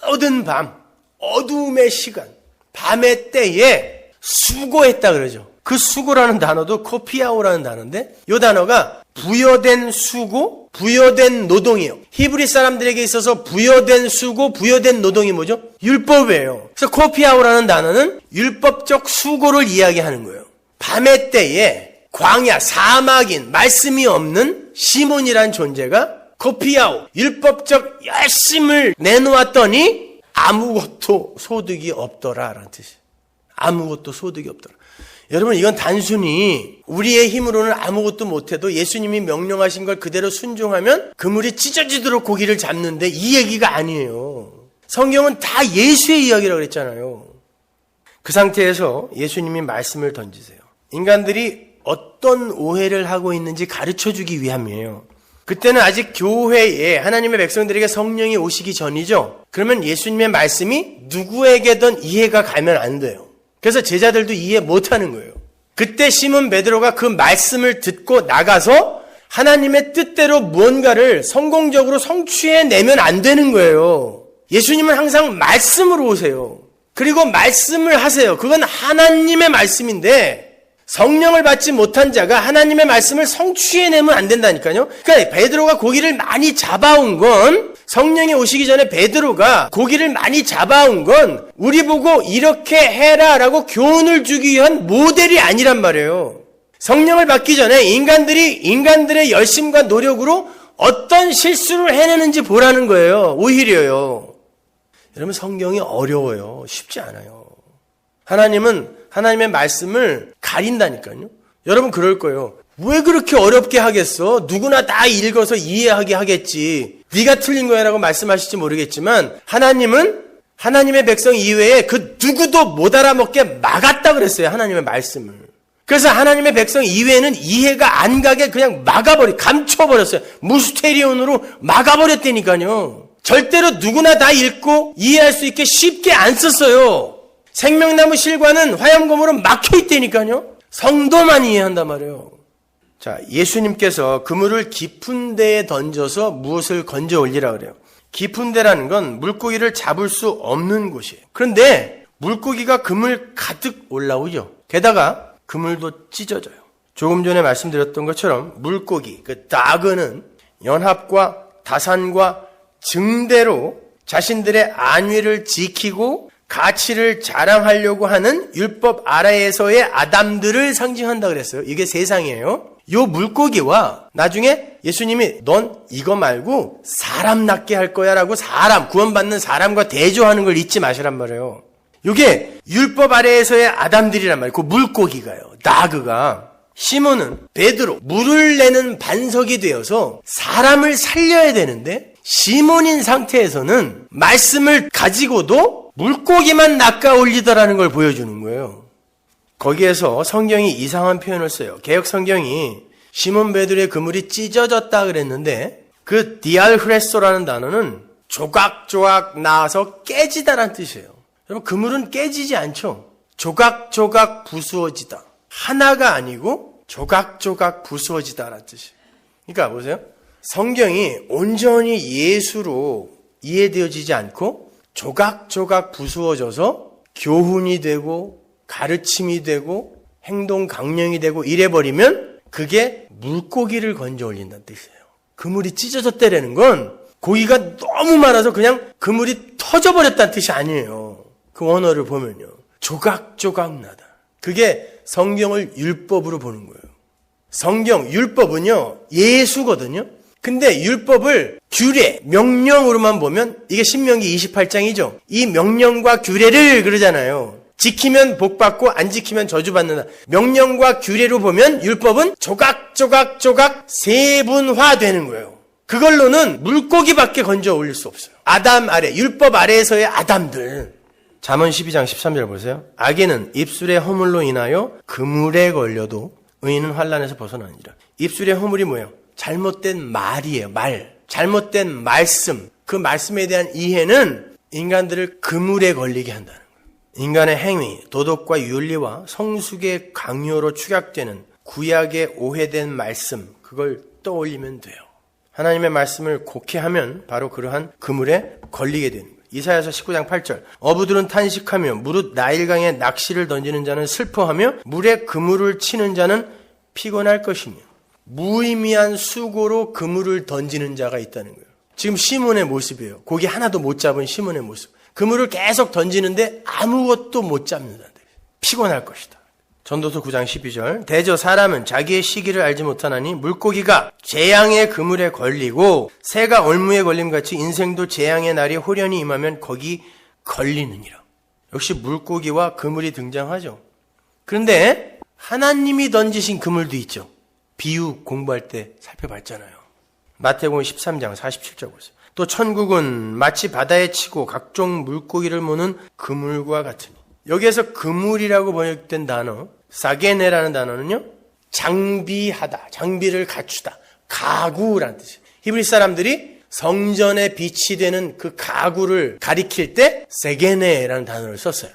모든 밤, 어두움의 시간, 밤의 때에 수고했다 그러죠. 그 수고라는 단어도 코피아오라는 단어인데 이 단어가 부여된 수고, 부여된 노동이에요. 히브리 사람들에게 있어서 부여된 수고, 부여된 노동이 뭐죠? 율법이에요. 그래서 코피아오라는 단어는 율법적 수고를 이야기하는 거예요. 밤의 때에 광야, 사막인, 말씀이 없는 시몬이라는 존재가 코피아오, 율법적 열심을 내놓았더니 아무것도 소득이 없더라라는 뜻이에요. 아무것도 소득이 없더라. 여러분, 이건 단순히 우리의 힘으로는 아무것도 못해도 예수님이 명령하신 걸 그대로 순종하면 그물이 찢어지도록 고기를 잡는데 이 얘기가 아니에요. 성경은 다 예수의 이야기라고 그랬잖아요. 그 상태에서 예수님이 말씀을 던지세요. 인간들이 어떤 오해를 하고 있는지 가르쳐주기 위함이에요. 그때는 아직 교회에 하나님의 백성들에게 성령이 오시기 전이죠. 그러면 예수님의 말씀이 누구에게든 이해가 가면 안 돼요. 그래서 제자들도 이해 못하는 거예요. 그때 시몬 베드로가 그 말씀을 듣고 나가서 하나님의 뜻대로 무언가를 성공적으로 성취해내면 안 되는 거예요. 예수님은 항상 말씀으로 오세요. 그리고 말씀을 하세요. 그건 하나님의 말씀인데 성령을 받지 못한 자가 하나님의 말씀을 성취해내면 안 된다니까요. 그러니까 베드로가 고기를 많이 잡아온 건 성령이 오시기 전에 베드로가 고기를 많이 잡아온 건 우리 보고 이렇게 해라라고 교훈을 주기 위한 모델이 아니란 말이에요. 성령을 받기 전에 인간들의 열심과 노력으로 어떤 실수를 해내는지 보라는 거예요. 오히려요. 여러분, 성경이 어려워요. 쉽지 않아요. 하나님은 하나님의 말씀을 가린다니까요. 여러분, 그럴 거예요. 왜 그렇게 어렵게 하겠어? 누구나 다 읽어서 이해하게 하겠지. 네가 틀린 거야라고 말씀하실지 모르겠지만 하나님은 하나님의 백성 이외에 그 누구도 못 알아먹게 막았다 그랬어요. 하나님의 말씀을. 그래서 하나님의 백성 이외에는 이해가 안 가게 그냥 감춰버렸어요. 무스테리온으로 막아버렸다니까요. 절대로 누구나 다 읽고 이해할 수 있게 쉽게 안 썼어요. 생명나무 실과는 화염검으로 막혀있다니까요. 성도만 이해한단 말이에요. 자, 예수님께서 그물을 깊은 데에 던져서 무엇을 건져 올리라 그래요. 깊은 데라는 건 물고기를 잡을 수 없는 곳이에요. 그런데 물고기가 그물 가득 올라오죠. 게다가 그물도 찢어져요. 조금 전에 말씀드렸던 것처럼 물고기, 그 다그는 연합과 다산과 증대로 자신들의 안위를 지키고 가치를 자랑하려고 하는 율법 아래에서의 아담들을 상징한다 그랬어요. 이게 세상이에요. 요 물고기와 나중에 예수님이 넌 이거 말고 사람 낫게 할 거야 라고 구원받는 사람과 대조하는 걸 잊지 마시란 말이에요. 요게 율법 아래에서의 아담들이란 말이에요. 그 물고기가요. 나그가. 시몬은 베드로, 물을 내는 반석이 되어서 사람을 살려야 되는데 시몬인 상태에서는 말씀을 가지고도 물고기만 낚아 올리더라는 걸 보여주는 거예요. 거기에서 성경이 이상한 표현을 써요. 개역 성경이 시몬 베드로의 그물이 찢어졌다 그랬는데 그 디알흐레소라는 단어는 조각조각 나와서 깨지다라는 뜻이에요. 여러분 그물은 깨지지 않죠. 조각조각 부수어지다. 하나가 아니고 조각조각 부수어지다라는 뜻이에요. 그러니까 보세요. 성경이 온전히 예수로 이해되어지지 않고 조각조각 부수어져서 교훈이 되고 가르침이 되고 행동 강령이 되고 이래버리면 그게 물고기를 건져 올린다는 뜻이에요. 그물이 찢어졌다라는 건 고기가 너무 많아서 그냥 그물이 터져버렸다는 뜻이 아니에요. 그 원어를 보면요. 조각조각 나다. 그게 성경을 율법으로 보는 거예요. 성경, 율법은요, 예수거든요. 근데 율법을 규례, 명령으로만 보면 이게 신명기 28장이죠. 이 명령과 규례를 그러잖아요. 지키면 복받고 안 지키면 저주받는다. 명령과 규례로 보면 율법은 조각조각조각 세분화되는 거예요. 그걸로는 물고기밖에 건져 올릴 수 없어요. 아담 아래, 율법 아래에서의 아담들. 잠언 12장 13절 보세요. 악인은 입술의 허물로 인하여 그물에 걸려도 의인은 환난에서 벗어나니라. 입술의 허물이 뭐예요? 잘못된 말이에요. 말. 잘못된 말씀. 그 말씀에 대한 이해는 인간들을 그물에 걸리게 한다는 거예요. 인간의 행위, 도덕과 윤리와 성숙의 강요로 축약되는 구약의 오해된 말씀, 그걸 떠올리면 돼요. 하나님의 말씀을 곡해하면 바로 그러한 그물에 걸리게 되는 거예요. 이사야서 19장 8절. 어부들은 탄식하며 무릇 나일강에 낚시를 던지는 자는 슬퍼하며 물에 그물을 치는 자는 피곤할 것이며 무의미한 수고로 그물을 던지는 자가 있다는 거예요. 지금 시몬의 모습이에요. 고기 하나도 못 잡은 시몬의 모습. 그물을 계속 던지는데 아무것도 못 잡는다. 피곤할 것이다. 전도서 9장 12절. 대저 사람은 자기의 시기를 알지 못하나니 물고기가 재앙의 그물에 걸리고 새가 올무에 걸림같이 인생도 재앙의 날이 호련히 임하면 거기 걸리느니라. 역시 물고기와 그물이 등장하죠. 그런데 하나님이 던지신 그물도 있죠. 비유 공부할 때 살펴봤잖아요. 마태복음 13장 47절 보세요. 또 천국은 마치 바다에 치고 각종 물고기를 모는 그물과 같으니. 여기에서 그물이라고 번역된 단어 사게네라는 단어는요, 장비하다, 장비를 갖추다, 가구라는 뜻이에요. 히브리 사람들이 성전에 비치되는 그 가구를 가리킬 때 세게네라는 단어를 썼어요.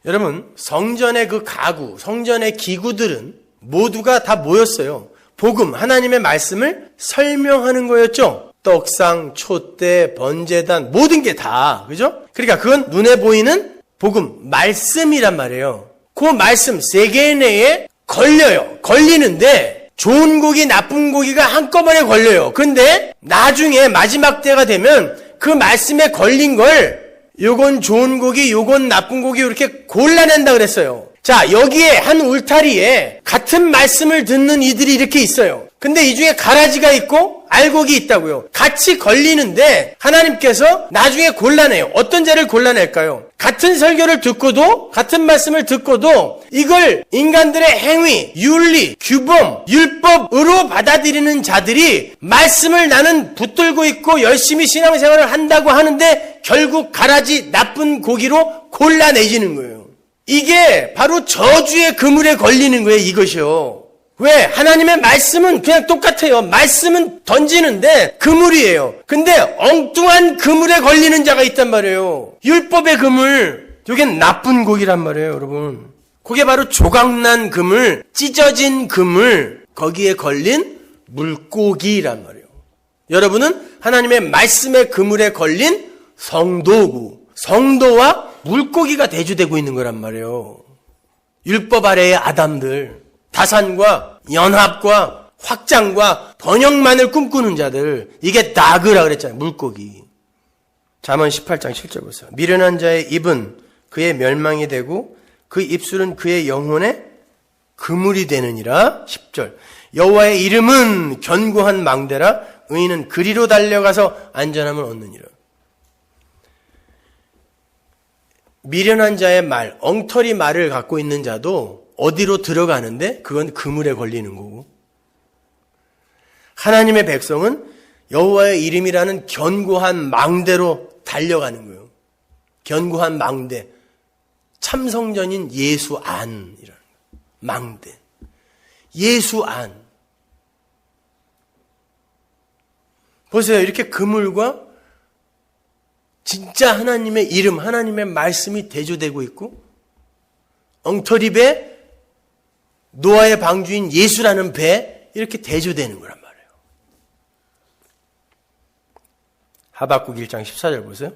여러분, 성전의 그 가구, 성전의 기구들은 모두가 다 뭐였어요? 복음, 하나님의 말씀을 설명하는 거였죠. 떡상, 촛대, 번제단, 모든 게 다, 그죠? 그러니까 그건 눈에 보이는 복음, 말씀이란 말이에요. 그 말씀 세 개 내에 걸려요. 걸리는데 좋은 고기, 나쁜 고기가 한꺼번에 걸려요. 근데 나중에 마지막 때가 되면 그 말씀에 걸린 걸 요건 좋은 고기, 요건 나쁜 고기 이렇게 골라낸다 그랬어요. 자, 여기에 한 울타리에 같은 말씀을 듣는 이들이 이렇게 있어요. 근데 이 중에 가라지가 있고 알곡이 있다고요. 같이 걸리는데 하나님께서 나중에 골라내요. 어떤 자를 골라낼까요? 같은 설교를 듣고도, 같은 말씀을 듣고도 이걸 인간들의 행위, 윤리, 규범, 율법으로 받아들이는 자들이 말씀을 나는 붙들고 있고 열심히 신앙생활을 한다고 하는데 결국 가라지 나쁜 고기로 골라내지는 거예요. 이게 바로 저주의 그물에 걸리는 거예요, 이것이요. 왜? 하나님의 말씀은 그냥 똑같아요. 말씀은 던지는데 그물이에요. 근데 엉뚱한 그물에 걸리는 자가 있단 말이에요. 율법의 그물. 이게 나쁜 고기란 말이에요, 여러분. 그게 바로 조각난 그물, 찢어진 그물, 거기에 걸린 물고기란 말이에요. 여러분은 하나님의 말씀의 그물에 걸린 성도고, 성도와 물고기가 대조되고 있는 거란 말이에요. 율법 아래의 아담들, 다산과 연합과 확장과 번영만을 꿈꾸는 자들, 이게 나그라 그랬잖아요. 물고기. 잠언 18장 7절 보세요. 미련한 자의 입은 그의 멸망이 되고 그 입술은 그의 영혼에 그물이 되느니라. 10절. 여호와의 이름은 견고한 망대라. 의인은 그리로 달려가서 안전함을 얻느니라. 미련한 자의 말, 엉터리 말을 갖고 있는 자도 어디로 들어가는데 그건 그물에 걸리는 거고, 하나님의 백성은 여호와의 이름이라는 견고한 망대로 달려가는 거예요. 견고한 망대. 참성전인 예수 안이라는 거예요. 망대. 예수 안. 보세요. 이렇게 그물과 진짜 하나님의 이름, 하나님의 말씀이 대조되고 있고, 엉터리 배, 노아의 방주인 예수라는 배, 이렇게 대조되는 거란 말이에요. 하박국 1장 14절 보세요.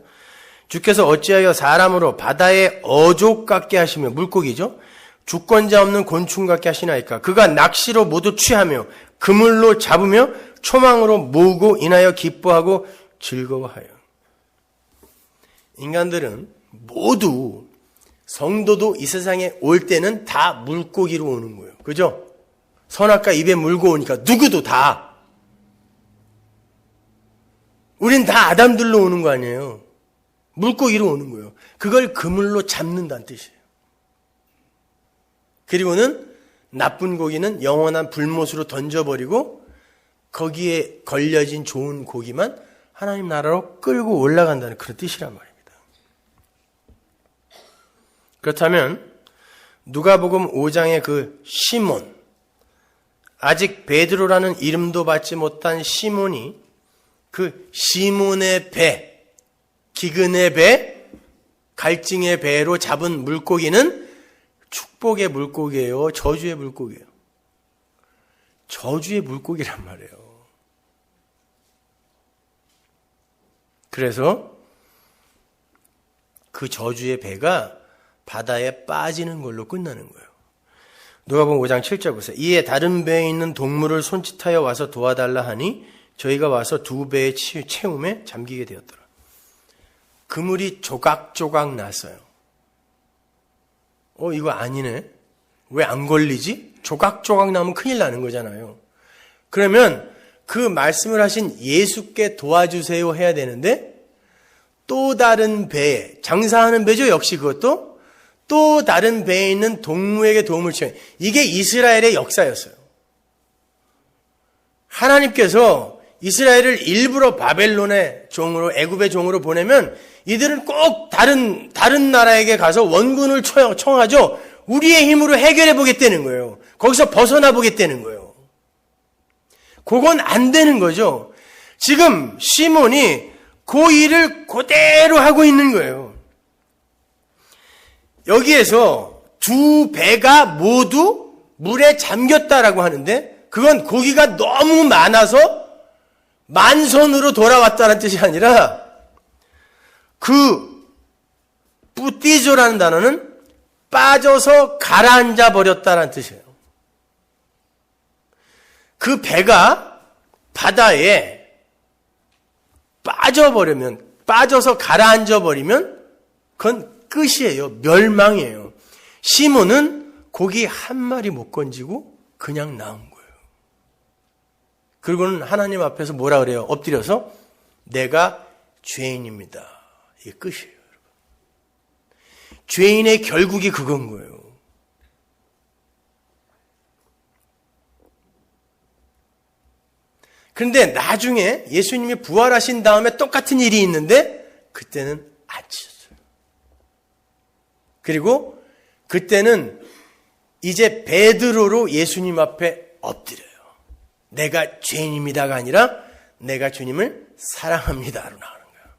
주께서 어찌하여 사람으로 바다의 어족 같게 하시며, 물고기죠, 주권자 없는 곤충 같게 하시나이까. 그가 낚시로 모두 취하며 그물로 잡으며 초망으로 모으고 인하여 기뻐하고 즐거워하여. 인간들은 모두, 성도도 이 세상에 올 때는 다 물고기로 오는 거예요. 그죠? 선악과 입에 물고 오니까 누구도 다. 우린 다 아담들로 오는 거 아니에요. 물고기로 오는 거예요. 그걸 그물로 잡는다는 뜻이에요. 그리고는 나쁜 고기는 영원한 불못으로 던져버리고 거기에 걸려진 좋은 고기만 하나님 나라로 끌고 올라간다는 그런 뜻이란 말입니다. 그렇다면 누가복음 5장의 그 시몬, 아직 베드로라는 이름도 받지 못한 시몬이 그 시몬의 배, 기근의 배, 갈증의 배로 잡은 물고기는 축복의 물고기예요? 저주의 물고기예요? 저주의 물고기란 말이에요. 그래서 그 저주의 배가 바다에 빠지는 걸로 끝나는 거예요. 누가복음 5장 7절 보세요. 이에 다른 배에 있는 동물을 손짓하여 와서 도와달라 하니 저희가 와서 두 배의 채움에 잠기게 되었더라. 그물이 조각조각 났어요. 이거 아니네. 왜 안 걸리지? 조각조각 나면 큰일 나는 거잖아요. 그러면 그 말씀을 하신 예수께 도와주세요 해야 되는데, 또 다른 배에, 장사하는 배죠. 역시 그것도 또 다른 배에 있는 동무에게 도움을 청해. 이게 이스라엘의 역사였어요. 하나님께서 이스라엘을 일부러 바벨론의 종으로, 애굽의 종으로 보내면 이들은 꼭 다른 나라에게 가서 원군을 청하죠. 우리의 힘으로 해결해 보겠다는 거예요. 거기서 벗어나 보겠다는 거예요. 그건 안 되는 거죠. 지금 시몬이 그 일을 그대로 하고 있는 거예요. 여기에서 두 배가 모두 물에 잠겼다라고 하는데, 그건 고기가 너무 많아서 만선으로 돌아왔다는 뜻이 아니라, 그 뿌띠조라는 단어는 빠져서 가라앉아 버렸다는 뜻이에요. 그 배가 바다에 빠져서 가라앉아 버리면 그건 끝이에요. 멸망이에요. 시몬은 고기 한 마리 못 건지고 그냥 나온 거예요. 그리고는 하나님 앞에서 뭐라 그래요? 엎드려서 내가 죄인입니다. 이게 끝이에요. 여러분. 죄인의 결국이 그건 거예요. 그런데 나중에 예수님이 부활하신 다음에 똑같은 일이 있는데 그때는 안 찢었어요. 그리고 그때는 이제 베드로로 예수님 앞에 엎드려요. 내가 죄인입니다가 아니라 내가 주님을 사랑합니다로 나가는 거예요.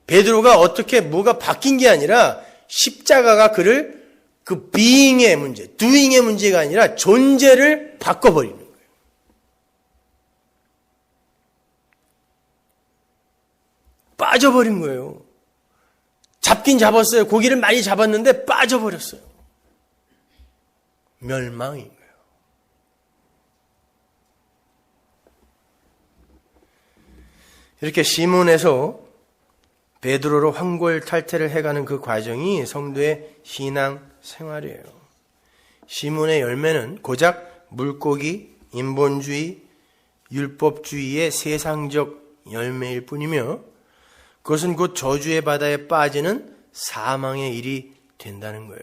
베드로가 어떻게 뭐가 바뀐 게 아니라 십자가가 그를 그 being의 문제, doing의 문제가 아니라 존재를 바꿔버리는 거예요. 빠져버린 거예요. 잡긴 잡았어요. 고기를 많이 잡았는데 빠져버렸어요. 멸망인 거예요. 이렇게 시몬에서 베드로로 황골탈퇴를 해가는 그 과정이 성도의 신앙 생활이에요. 시몬의 열매는 고작 물고기, 인본주의, 율법주의의 세상적 열매일 뿐이며 그것은 곧 저주의 바다에 빠지는 사망의 일이 된다는 거예요.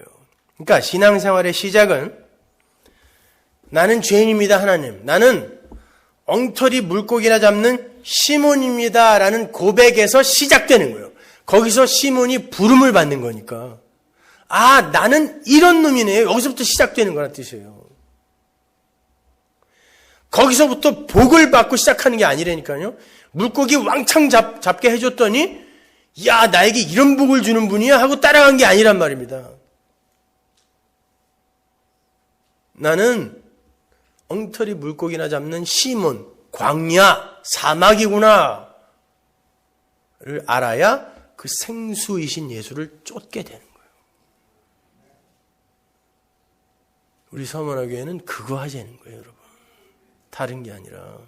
그러니까 신앙생활의 시작은 나는 죄인입니다, 하나님. 나는 엉터리 물고기나 잡는 시몬입니다 라는 고백에서 시작되는 거예요. 거기서 시몬이 부름을 받는 거니까. 아, 나는 이런 놈이네요. 여기서부터 시작되는 거란 뜻이에요. 거기서부터 복을 받고 시작하는 게 아니라니까요. 물고기 왕창 잡게 해줬더니 야, 나에게 이런 복을 주는 분이야 하고 따라간 게 아니란 말입니다. 나는 엉터리 물고기나 잡는 시몬, 광야, 사막이구나 를 알아야 그 생수이신 예수를 쫓게 되는 거예요. 우리 서문화교회는 그거 하자는 거예요, 여러분. 다른 게 아니라.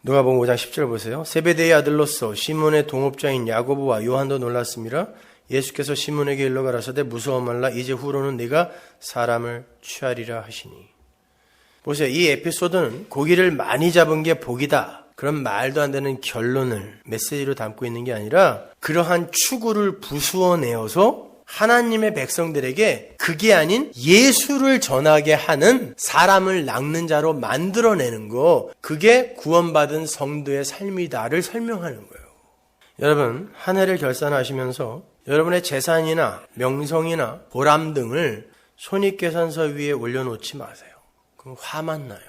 누가복음 5장 10절 보세요. 세베대의 아들로서 시몬의 동업자인 야고보와 요한도 놀랐습니다. 예수께서 시몬에게 일러 가라사대 무서워 말라. 이제 후로는 네가 사람을 취하리라 하시니. 보세요. 이 에피소드는 고기를 많이 잡은 게 복이다. 그런 말도 안 되는 결론을 메시지로 담고 있는 게 아니라 그러한 추구를 부수어내어서 하나님의 백성들에게 그게 아닌 예수를 전하게 하는 사람을 낚는 자로 만들어내는 거, 그게 구원받은 성도의 삶이다를 설명하는 거예요. 여러분, 한 해를 결산하시면서 여러분의 재산이나 명성이나 보람 등을 손익계산서 위에 올려놓지 마세요. 그럼 화만 나요.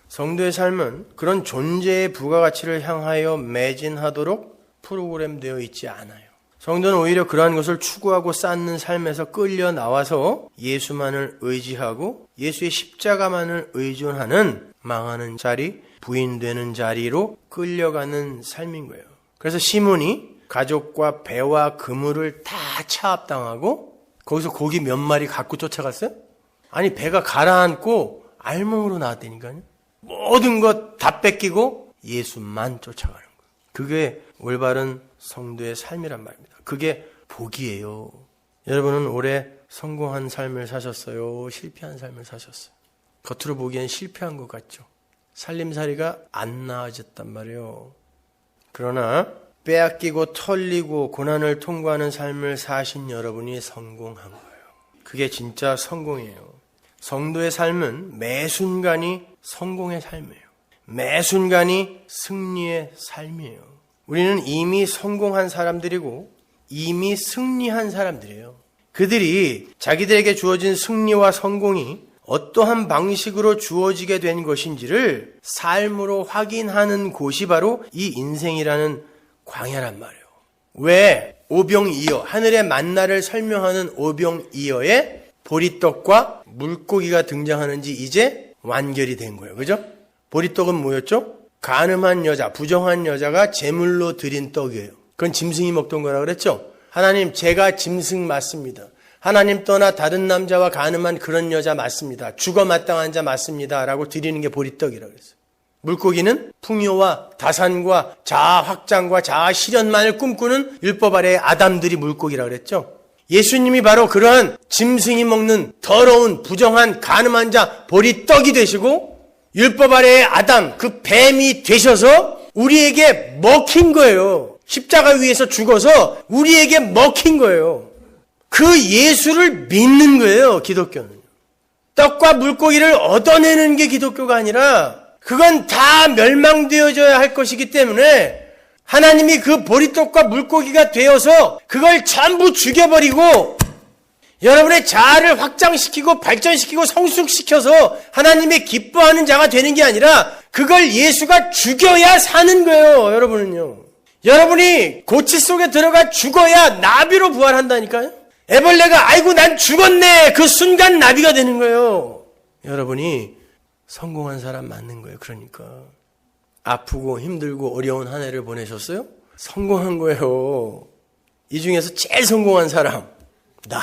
성도의 삶은 그런 존재의 부가가치를 향하여 매진하도록 프로그램되어 있지 않아요. 성도는 오히려 그러한 것을 추구하고 쌓는 삶에서 끌려 나와서 예수만을 의지하고 예수의 십자가만을 의존하는 망하는 자리, 부인되는 자리로 끌려가는 삶인 거예요. 그래서 시몬이 가족과 배와 그물을 다 차압당하고 거기서 고기 몇 마리 갖고 쫓아갔어요? 아니, 배가 가라앉고 알몸으로 나왔다니까요. 모든 것 다 뺏기고 예수만 쫓아가는 거예요. 그게 올바른 성도의 삶이란 말입니다. 그게 복이에요. 여러분은 올해 성공한 삶을 사셨어요? 실패한 삶을 사셨어요? 겉으로 보기엔 실패한 것 같죠? 살림살이가 안 나아졌단 말이에요. 그러나 빼앗기고 털리고 고난을 통과하는 삶을 사신 여러분이 성공한 거예요. 그게 진짜 성공이에요. 성도의 삶은 매 순간이 성공의 삶이에요. 매 순간이 승리의 삶이에요. 우리는 이미 성공한 사람들이고 이미 승리한 사람들이에요. 그들이 자기들에게 주어진 승리와 성공이 어떠한 방식으로 주어지게 된 것인지를 삶으로 확인하는 곳이 바로 이 인생이라는 광야란 말이에요. 왜 오병이어, 하늘의 만나를 설명하는 오병이어에 보리떡과 물고기가 등장하는지 이제 완결이 된 거예요. 그죠? 보리떡은 뭐였죠? 간음한 여자, 부정한 여자가 제물로 드린 떡이에요. 그건 짐승이 먹던 거라 그랬죠? 하나님, 제가 짐승 맞습니다. 하나님 떠나 다른 남자와 간음한 그런 여자 맞습니다. 죽어 마땅한 자 맞습니다. 라고 드리는 게 보리떡이라고 그랬어요. 물고기는 풍요와 다산과 자아 확장과 자아 실현만을 꿈꾸는 율법 아래의 아담들이 물고기라고 그랬죠? 예수님이 바로 그러한 짐승이 먹는 더러운 부정한 간음한 자 보리떡이 되시고 율법 아래의 아담, 그 뱀이 되셔서 우리에게 먹힌 거예요. 십자가 위에서 죽어서 우리에게 먹힌 거예요. 그 예수를 믿는 거예요, 기독교는. 떡과 물고기를 얻어내는 게 기독교가 아니라 그건 다 멸망되어져야 할 것이기 때문에 하나님이 그 보리떡과 물고기가 되어서 그걸 전부 죽여버리고 여러분의 자아를 확장시키고 발전시키고 성숙시켜서 하나님의 기뻐하는 자가 되는 게 아니라 그걸 예수가 죽여야 사는 거예요, 여러분은요. 여러분이 고치 속에 들어가 죽어야 나비로 부활한다니까요. 애벌레가 아이고 난 죽었네 그 순간 나비가 되는 거예요. 여러분이 성공한 사람 맞는 거예요. 그러니까 아프고 힘들고 어려운 한 해를 보내셨어요? 성공한 거예요. 이 중에서 제일 성공한 사람 나.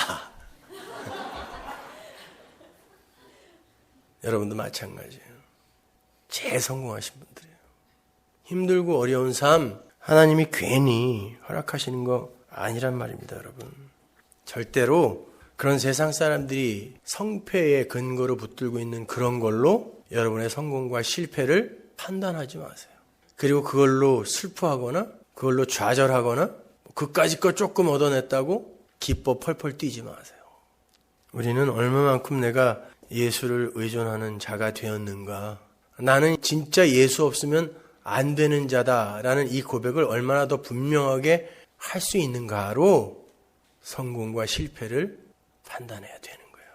여러분도 마찬가지예요. 제일 성공하신 분들이에요. 힘들고 어려운 삶 하나님이 괜히 허락하시는 거 아니란 말입니다, 여러분. 절대로 그런 세상 사람들이 성패의 근거로 붙들고 있는 그런 걸로 여러분의 성공과 실패를 판단하지 마세요. 그리고 그걸로 슬퍼하거나 그걸로 좌절하거나 그까짓 거 조금 얻어냈다고 기뻐 펄펄 뛰지 마세요. 우리는 얼마만큼 내가 예수를 의존하는 자가 되었는가, 나는 진짜 예수 없으면 안 되는 자다라는 이 고백을 얼마나 더 분명하게 할 수 있는가로 성공과 실패를 판단해야 되는 거예요.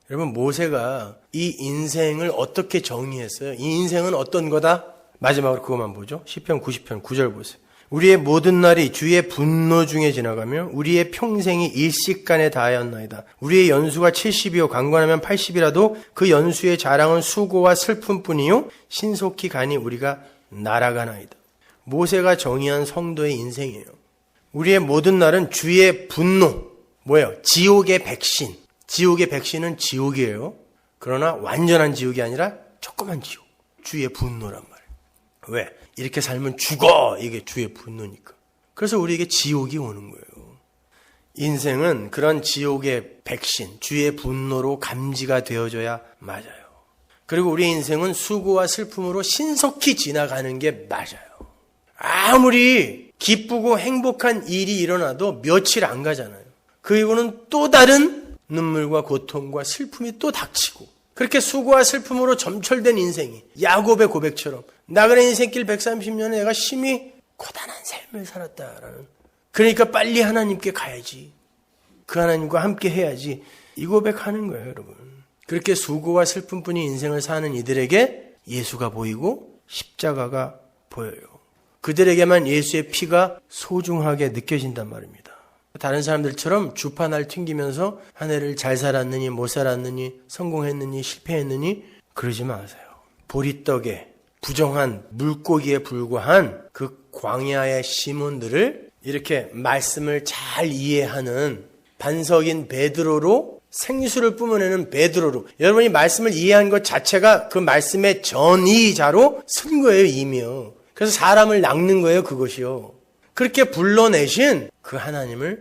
여러분, 모세가 이 인생을 어떻게 정의했어요? 이 인생은 어떤 거다? 마지막으로 그것만 보죠. 시편 90편 9절 보세요. 우리의 모든 날이 주의 분노 중에 지나가며 우리의 평생이 일식간에 다하였나이다. 우리의 연수가 70이요 강건하면 80이라도 그 연수의 자랑은 수고와 슬픔뿐이요 신속히 가니 우리가 날아가나이다. 모세가 정의한 성도의 인생이에요. 우리의 모든 날은 주의 분노, 뭐예요? 지옥의 백신. 지옥의 백신은 지옥이에요. 그러나 완전한 지옥이 아니라 조그만 지옥. 주의 분노란 말이에요. 왜? 이렇게 살면 죽어! 이게 주의 분노니까. 그래서 우리에게 지옥이 오는 거예요. 인생은 그런 지옥의 백신, 주의 분노로 감지가 되어져야 맞아요. 그리고 우리의 인생은 수고와 슬픔으로 신속히 지나가는 게 맞아요. 아무리 기쁘고 행복한 일이 일어나도 며칠 안 가잖아요. 그리고는 또 다른 눈물과 고통과 슬픔이 또 닥치고, 그렇게 수고와 슬픔으로 점철된 인생이 야곱의 고백처럼 나그네 인생길 130년에 내가 심히 고단한 삶을 살았다라는, 그러니까 빨리 하나님께 가야지, 그 하나님과 함께 해야지, 이 고백하는 거예요, 여러분. 그렇게 수고와 슬픔뿐인 인생을 사는 이들에게 예수가 보이고 십자가가 보여요. 그들에게만 예수의 피가 소중하게 느껴진단 말입니다. 다른 사람들처럼 주판을 튕기면서 한 해를 잘 살았느니 못 살았느니 성공했느니 실패했느니 그러지 마세요. 보리떡에 부정한 물고기에 불과한 그 광야의 시몬들을 이렇게 말씀을 잘 이해하는 반석인 베드로로, 생수를 뿜어내는 베드로로, 여러분이 말씀을 이해한 것 자체가 그 말씀의 전이자로 쓴 거예요, 이미요. 그래서 사람을 낚는 거예요, 그것이요. 그렇게 불러내신 그 하나님을